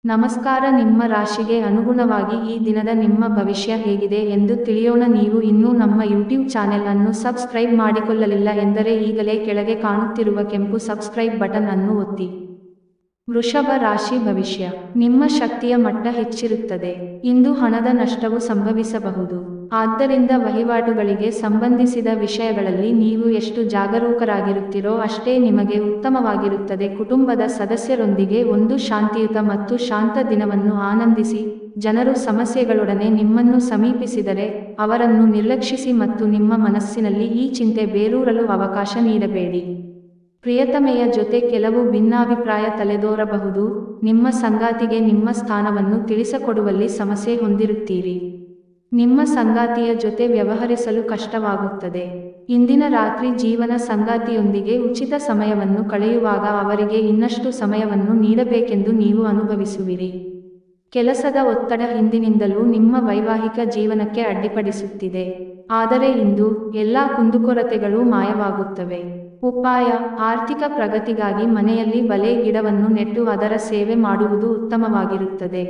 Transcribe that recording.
ನಮಸ್ಕಾರ. ನಿಮ್ಮ ರಾಶಿಗೆ ಅನುಗುಣವಾಗಿ ಈ ದಿನದ ನಿಮ್ಮ ಭವಿಷ್ಯ ಹೇಗಿದೆ ಎಂದು ತಿಳಿಯೋಣ. ನೀವು ಇನ್ನೂ ನಮ್ಮ ಯೂಟ್ಯೂಬ್ ಚಾನೆಲ್ ಅನ್ನು ಸಬ್ಸ್ಕ್ರೈಬ್ ಮಾಡಿಕೊಳ್ಳಲಿಲ್ಲ ಎಂದರೆ ಈಗಲೇ ಕೆಳಗೆ ಕಾಣುತ್ತಿರುವ ಕೆಂಪು ಸಬ್ಸ್ಕ್ರೈಬ್ ಬಟನ್ ಅನ್ನು ಒತ್ತಿ. ವೃಷಭ ರಾಶಿ ಭವಿಷ್ಯ. ನಿಮ್ಮ ಶಕ್ತಿಯ ಮಟ್ಟ ಹೆಚ್ಚಿರುತ್ತದೆ. ಇಂದು ಹಣದ ನಷ್ಟವು ಸಂಭವಿಸಬಹುದು. ಆದ್ದರಿಂದ ವಹಿವಾಟುಗಳಿಗೆ ಸಂಬಂಧಿಸಿದ ವಿಷಯಗಳಲ್ಲಿ ನೀವು ಎಷ್ಟು ಜಾಗರೂಕರಾಗಿರುತ್ತೀರೋ ಅಷ್ಟೇ ನಿಮಗೆ ಉತ್ತಮವಾಗಿರುತ್ತದೆ. ಕುಟುಂಬದ ಸದಸ್ಯರೊಂದಿಗೆ ಒಂದು ಶಾಂತಿಯುತ ಮತ್ತು ಶಾಂತ ದಿನವನ್ನು ಆನಂದಿಸಿ. ಜನರು ಸಮಸ್ಯೆಗಳೊಡನೆ ನಿಮ್ಮನ್ನು ಸಮೀಪಿಸಿದರೆ ಅವರನ್ನು ನಿರ್ಲಕ್ಷಿಸಿ ಮತ್ತು ನಿಮ್ಮ ಮನಸ್ಸಿನಲ್ಲಿ ಈ ಚಿಂತೆ ಬೇರೂರಲು ಅವಕಾಶ ನೀಡಬೇಡಿ. ಪ್ರಿಯತಮೆಯ ಜೊತೆ ಕೆಲವು ಭಿನ್ನಾಭಿಪ್ರಾಯ ತಲೆದೋರಬಹುದು. ನಿಮ್ಮ ಸಂಗಾತಿಗೆ ನಿಮ್ಮ ಸ್ಥಾನವನ್ನು ತಿಳಿಸಿಕೊಡುವಲ್ಲಿ ಸಮಸ್ಯೆ ಹೊಂದಿರುತ್ತೀರಿ. ನಿಮ್ಮ ಸಂಗಾತಿಯ ಜೊತೆ ವ್ಯವಹರಿಸಲು ಕಷ್ಟವಾಗುತ್ತದೆ. ಇಂದಿನ ರಾತ್ರಿ ಜೀವನ ಸಂಗಾತಿಯೊಂದಿಗೆ ಉಚಿತ ಸಮಯವನ್ನು ಕಳೆಯುವಾಗ ಅವರಿಗೆ ಇನ್ನಷ್ಟು ಸಮಯವನ್ನು ನೀಡಬೇಕೆಂದು ನೀವು ಅನುಭವಿಸುವಿರಿ. ಕೆಲಸದ ಒತ್ತಡ ಹಿಂದಿನಿಂದಲೂ ನಿಮ್ಮ ವೈವಾಹಿಕ ಜೀವನಕ್ಕೆ ಅಡ್ಡಿಪಡಿಸುತ್ತಿದೆ. ಆದರೆ ಇಂದು ಎಲ್ಲಾ ಕುಂದುಕೊರತೆಗಳೂ ಮಾಯವಾಗುತ್ತವೆ. ಉಪಾಯ: ಆರ್ಥಿಕ ಪ್ರಗತಿಗಾಗಿ ಮನೆಯಲ್ಲಿ ಬಲೆ ಗಿಡವನ್ನು ನೆಟ್ಟು ಅದರ ಸೇವೆ ಮಾಡುವುದು ಉತ್ತಮವಾಗಿರುತ್ತದೆ.